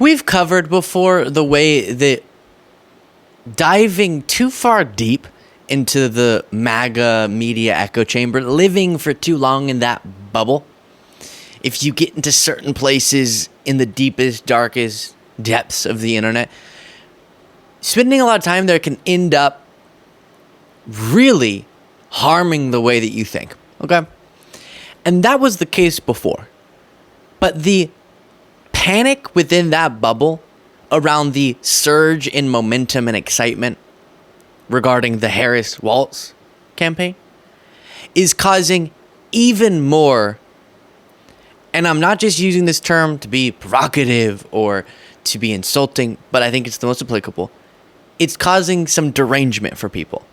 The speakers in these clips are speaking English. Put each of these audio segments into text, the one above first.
We've covered before the way that diving too far deep into the MAGA media echo chamber, living for too long in that bubble, if you get into certain places in the deepest, darkest depths of the internet, spending a lot of time there can end up really harming the way that you think, okay? And that was the case before. But the panic within that bubble around the surge in momentum and excitement regarding the Harris-Walz campaign is causing even more, and I'm not just using this term to be provocative or to be insulting, but I think it's the most applicable. It's causing some derangement for people,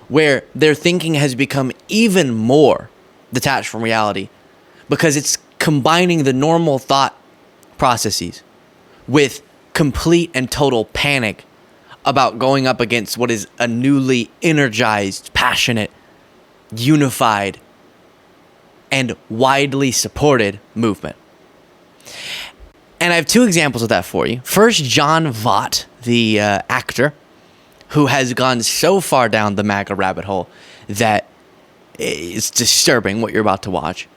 where their thinking has become even more detached from reality because it's combining the normal thought processes with complete and total panic about going up against what is a newly energized, passionate, unified, and widely supported movement. And I have two examples of that for you. First, Jon Voight, the actor, who has gone so far down the MAGA rabbit hole that it's disturbing what you're about to watch.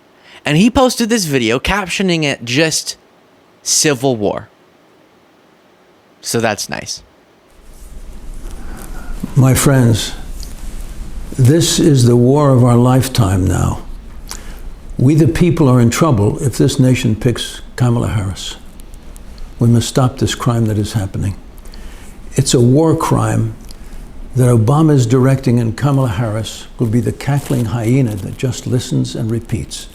And he posted this video captioning it just Civil War. So that's nice. My friends, this is the war of our lifetime now. We the people are in trouble if this nation picks Kamala Harris. We must stop this crime that is happening. It's a war crime that Obama is directing, and Kamala Harris will be the cackling hyena that just listens and repeats.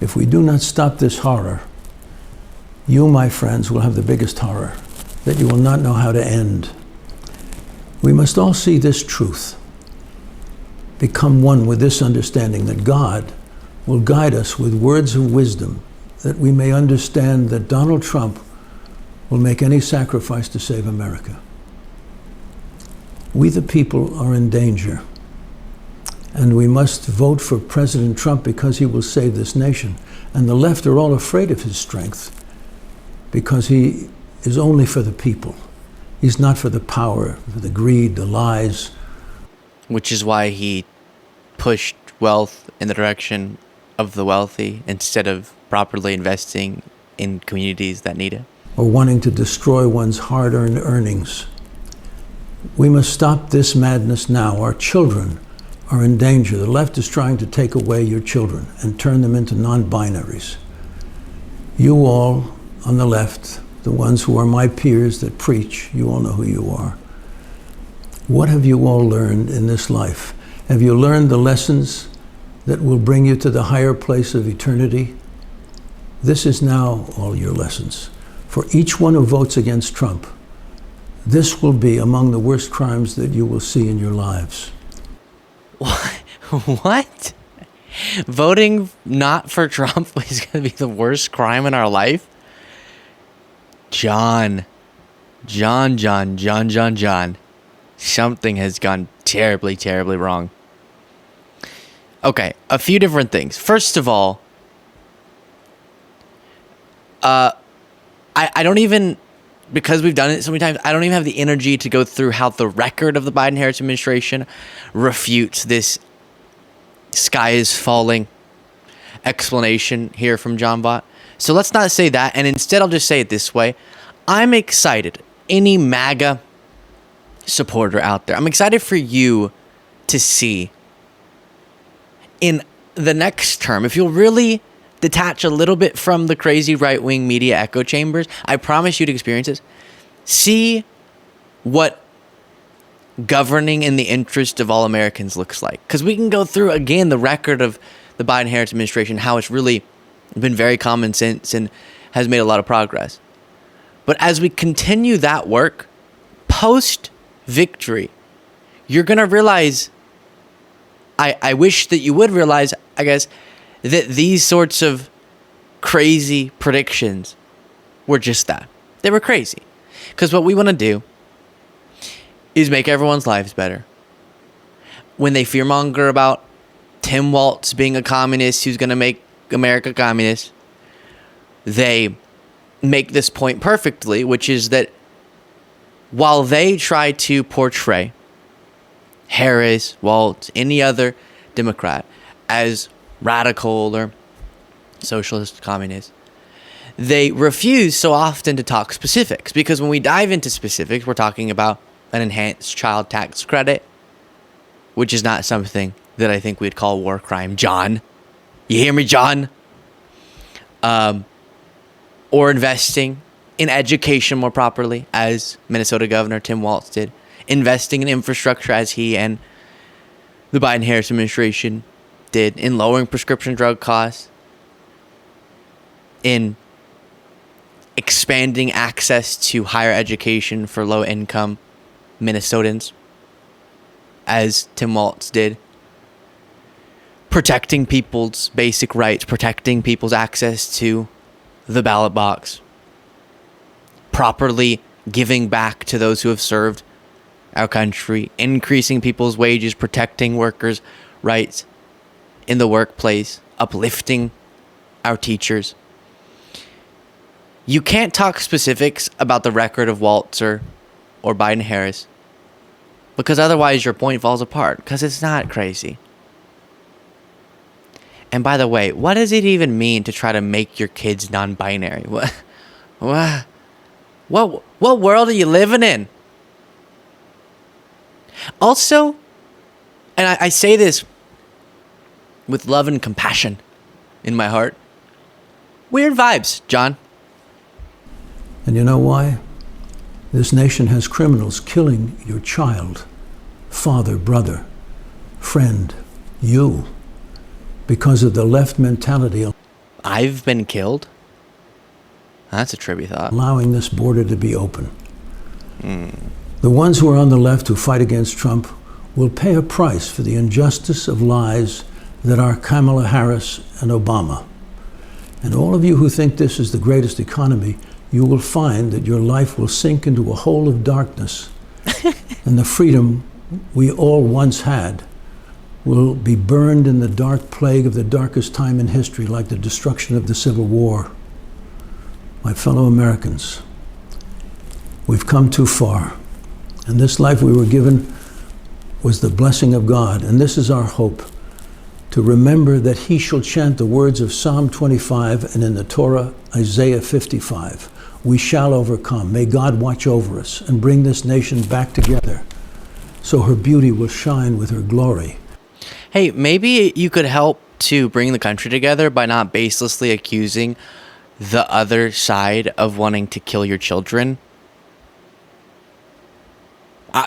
If we do not stop this horror, you, my friends, will have the biggest horror that you will not know how to end. We must all see this truth, become one with this understanding that God will guide us with words of wisdom, that we may understand that Donald Trump will make any sacrifice to save America. We the people are in danger, and we must vote for President Trump because he will save this nation. And the left are all afraid of his strength because he is only for the people. He's not for the power, for the greed, the lies. Which is why he pushed wealth in the direction of the wealthy instead of properly investing in communities that need it. Or wanting to destroy one's hard-earned earnings. We must stop this madness now. Our children are in danger. The left is trying to take away your children and turn them into non-binaries. You all on the left, the ones who are my peers that preach, you all know who you are. What have you all learned in this life? Have you learned the lessons that will bring you to the higher place of eternity? This is now all your lessons. For each one who votes against Trump, this will be among the worst crimes that you will see in your lives. What? Voting not for Trump is going to be the worst crime in our life? John. Something has gone terribly, terribly wrong. Okay, a few different things. First of all, I don't even, because we've done it so many times, I don't even have the energy to go through how the record of the Biden-Harris administration refutes this sky is falling explanation here from Jon Voight. So let's not say that, and instead I'll just say it this way. I'm excited. Any MAGA supporter out there, I'm excited for you to see in the next term, if you'll really detach a little bit from the crazy right-wing media echo chambers, I promise you'd experience this. See what governing in the interest of all Americans looks like. Because we can go through, again, the record of the Biden-Harris administration, how it's really been very common sense and has made a lot of progress. But as we continue that work, post-victory, you're going to realize, I wish that you would realize, I guess, that these sorts of crazy predictions were just that. They were crazy. Because what we want to do is make everyone's lives better. When they fearmonger about Tim Walz being a communist who's going to make America communist, they make this point perfectly, which is that while they try to portray Harris, Waltz, any other Democrat as radical or socialist, communist, they refuse so often to talk specifics, because when we dive into specifics, we're talking about an enhanced child tax credit, which is not something that I think we'd call war crime, John. You hear me, John? Or investing in education more properly, as Minnesota Governor Tim Walz did, investing in infrastructure as he and the Biden-Harris administration did, in lowering prescription drug costs, in expanding access to higher education for low-income Minnesotans, as Tim Walz did, protecting people's basic rights, protecting people's access to the ballot box, properly giving back to those who have served our country, increasing people's wages, protecting workers' rights in the workplace, uplifting our teachers. You can't talk specifics about the record of Walzer or Biden-Harris, because otherwise your point falls apart, because it's not crazy. And by the way, what does it even mean to try to make your kids non-binary? What world are you living in? Also, and I say this with love and compassion in my heart, weird vibes, John. And you know why? This nation has criminals killing your child, father, brother, friend, you, because of the left mentality. I've been killed? That's a trippy thought. Allowing this border to be open. The ones who are on the left who fight against Trump will pay a price for the injustice of lies that are Kamala Harris and Obama. And all of you who think this is the greatest economy, you will find that your life will sink into a hole of darkness, and the freedom we all once had will be burned in the dark plague of the darkest time in history, like the destruction of the Civil War. My fellow Americans, we've come too far, and this life we were given was the blessing of God, and this is our hope, to remember that he shall chant the words of Psalm 25 and in the Torah, Isaiah 55. We shall overcome. May God watch over us and bring this nation back together so her beauty will shine with her glory. Hey, maybe you could help to bring the country together by not baselessly accusing the other side of wanting to kill your children.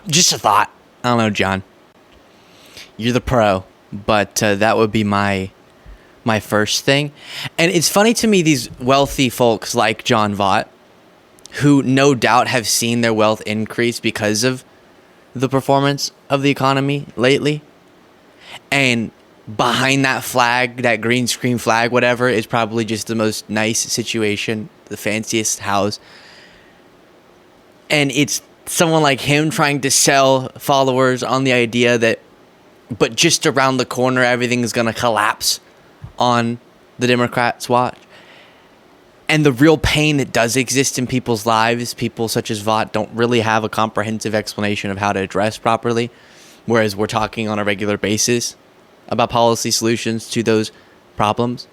Just a thought. I don't know, John. You're the pro, but that would be my first thing. And it's funny to me, these wealthy folks like John Vaught, who no doubt have seen their wealth increase because of the performance of the economy lately. And behind that flag, that green screen flag, whatever, is probably just the most nice situation, the fanciest house. And it's someone like him trying to sell followers on the idea that, but just around the corner, everything's going to collapse on the Democrats' watch. And the real pain that does exist in people's lives, people such as Vaught don't really have a comprehensive explanation of how to address properly, whereas we're talking on a regular basis about policy solutions to those problems,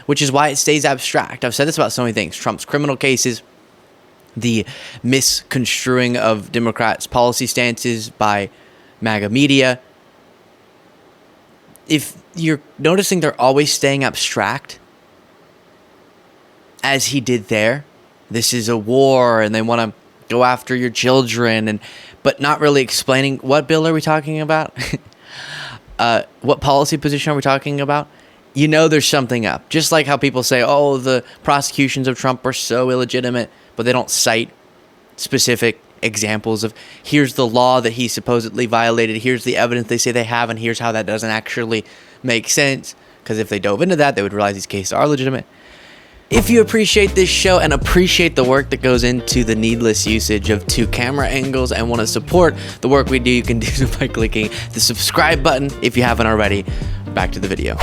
which is why it stays abstract. I've said this about so many things. Trump's criminal cases, the misconstruing of Democrats' policy stances by MAGA media. If you're noticing, they're always staying abstract, as he did there. This is a war, and they want to go after your children, but not really explaining what bill are we talking about? What policy position are we talking about? You know there's something up. Just like how people say, oh, the prosecutions of Trump are so illegitimate, but they don't cite specific examples of here's the law that he supposedly violated, here's the evidence they say they have, and here's how that doesn't actually make sense. Because if they dove into that, they would realize these cases are legitimate. If you appreciate this show and appreciate the work that goes into the needless usage of 2 camera angles and want to support the work we do, you can do so by clicking the subscribe button if you haven't already. Back to the video.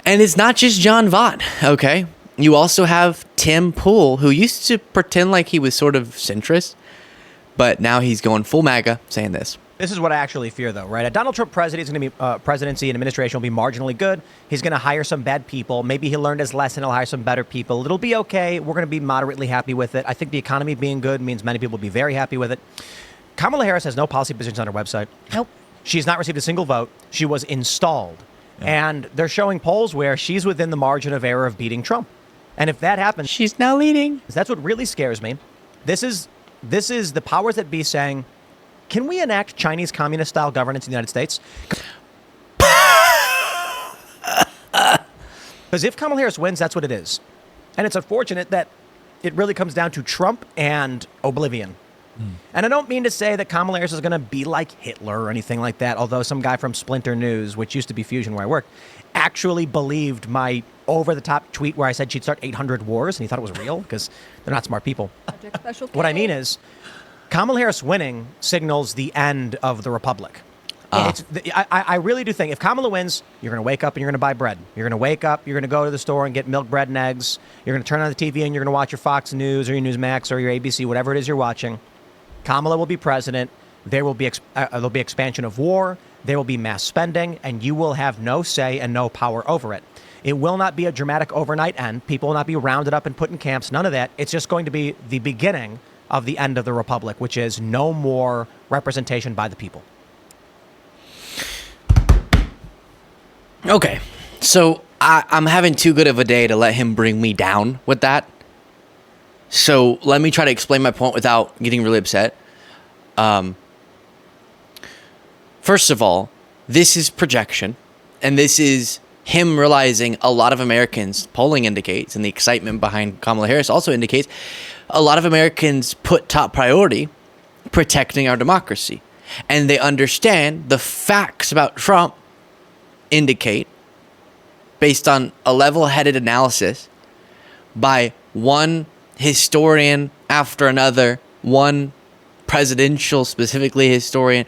And it's not just John Vaught, okay? You also have Tim Pool, who used to pretend like he was sort of centrist, but now he's going full MAGA, saying this. This is what I actually fear, though, right? A Donald Trump presidency and administration will be marginally good. He's going to hire some bad people. Maybe he learned his lesson. He'll hire some better people. It'll be okay. We're going to be moderately happy with it. I think the economy being good means many people will be very happy with it. Kamala Harris has no policy positions on her website. Nope. She's not received a single vote. She was installed. Yeah. And they're showing polls where she's within the margin of error of beating Trump. And if that happens, she's now leading. That's what really scares me. This is the powers that be saying, can we enact Chinese communist-style governance in the United States? Because if Kamala Harris wins, that's what it is. And it's unfortunate that it really comes down to Trump and oblivion. And I don't mean to say that Kamala Harris is going to be like Hitler or anything like that, although some guy from Splinter News, which used to be Fusion where I worked, actually believed my over-the-top tweet where I said she'd start 800 wars, and he thought it was real, because they're not smart people. What I mean is, Kamala Harris winning signals the end of the republic. I really do think if Kamala wins, you're going to wake up and you're going to buy bread. You're going to wake up, you're going to go to the store and get milk, bread, and eggs. You're going to turn on the TV and you're going to watch your Fox News or your Newsmax or your ABC, whatever it is you're watching. Kamala will be president. There will be there'll be expansion of war. There will be mass spending, and you will have no say and no power over it. It will not be a dramatic overnight end. People will not be rounded up and put in camps. None of that. It's just going to be the beginning of the end of the republic, which is no more representation by the people. Okay, so I'm having too good of a day to let him bring me down with that. So let me try to explain my point without getting really upset. First of all, this is projection, and this is him realizing a lot of Americans, polling indicates, and the excitement behind Kamala Harris also indicates, a lot of Americans put top priority protecting our democracy. And they understand the facts about Trump indicate, based on a level-headed analysis by one historian after another, one presidential, specifically historian,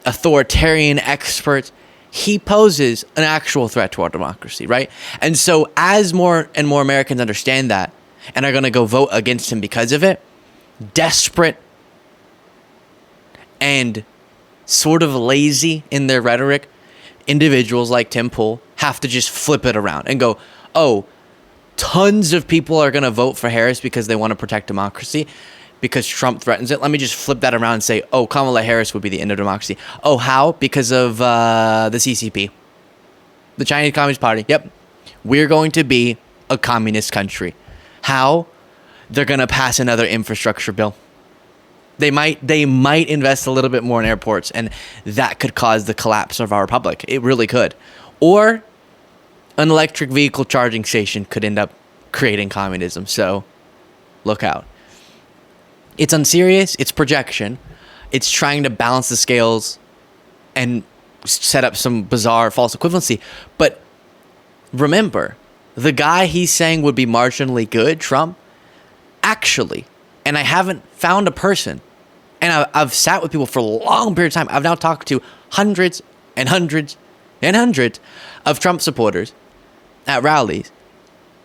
authoritarian expert, he poses an actual threat to our democracy, right? And so as more and more Americans understand that and are going to go vote against him because of it, desperate and sort of lazy in their rhetoric, individuals like Tim Pool have to just flip it around and go, oh, tons of people are going to vote for Harris because they want to protect democracy because Trump threatens it. Let me just flip that around and say, oh, Kamala Harris would be the end of democracy. Oh, how? Because of the CCP. The Chinese Communist Party. Yep. We're going to be a communist country. How? They're going to pass another infrastructure bill. They might invest a little bit more in airports, and that could cause the collapse of our republic. It really could. Or an electric vehicle charging station could end up creating communism. So look out. It's unserious. It's projection. It's trying to balance the scales and set up some bizarre false equivalency. But remember, the guy he's saying would be marginally good, Trump, actually, and I haven't found a person, and I've sat with people for a long period of time. I've now talked to hundreds and hundreds and hundreds of Trump supporters at rallies,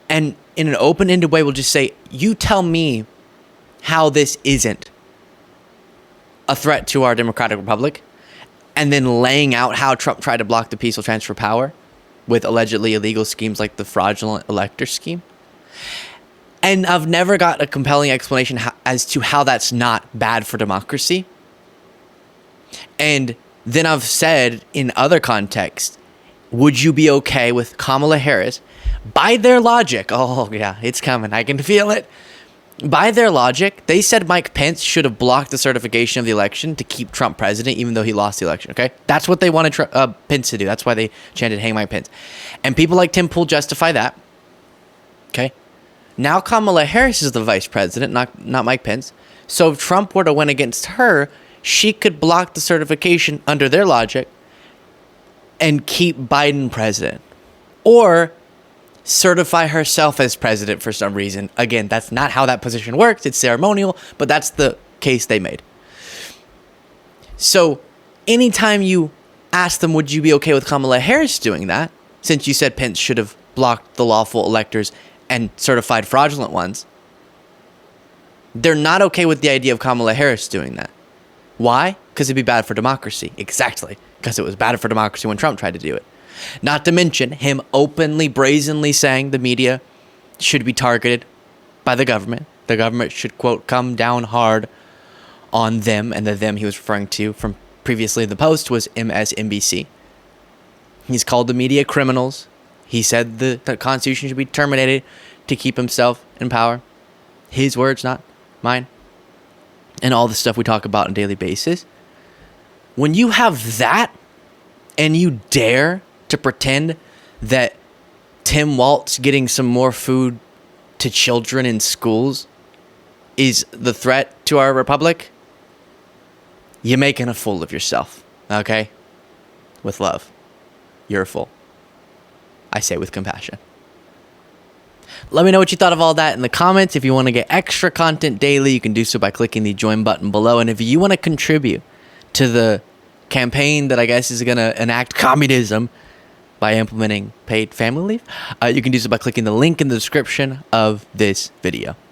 and in an open-ended way will just say, you tell me how this isn't a threat to our democratic republic, and then laying out how Trump tried to block the peaceful transfer of power with allegedly illegal schemes like the fraudulent elector scheme. And I've never got a compelling explanation as to how that's not bad for democracy. And then I've said in other contexts, would you be okay with Kamala Harris, by their logic? Oh, yeah, it's coming. I can feel it. By their logic, they said Mike Pence should have blocked the certification of the election to keep Trump president, even though he lost the election, okay? That's what they wanted Pence to do. That's why they chanted, hang Mike Pence. And people like Tim Pool justify that, okay? Now Kamala Harris is the vice president, not Mike Pence. So if Trump were to win against her, she could block the certification under their logic and keep Biden president. Or certify herself as president for some reason. Again, that's not how that position works. It's ceremonial, but that's the case they made. So anytime you ask them, would you be okay with Kamala Harris doing that? Since you said Pence should have blocked the lawful electors and certified fraudulent ones, they're not okay with the idea of Kamala Harris doing that. Why? Because it'd be bad for democracy. Exactly. Because it was bad for democracy when Trump tried to do it. Not to mention him openly, brazenly saying the media should be targeted by the government. The government should, quote, come down hard on them. And the them he was referring to from previously in the Post was MSNBC. He's called the media criminals. He said the Constitution should be terminated to keep himself in power. His words, not mine. And all the stuff we talk about on a daily basis. When you have that and you dare to pretend that Tim Walz getting some more food to children in schools is the threat to our republic, you're making a fool of yourself, okay? With love. You're a fool. I say with compassion. Let me know what you thought of all that in the comments. If you want to get extra content daily, you can do so by clicking the join button below. And if you want to contribute to the campaign that I guess is going to enact communism by implementing paid family leave, you can do so by clicking the link in the description of this video.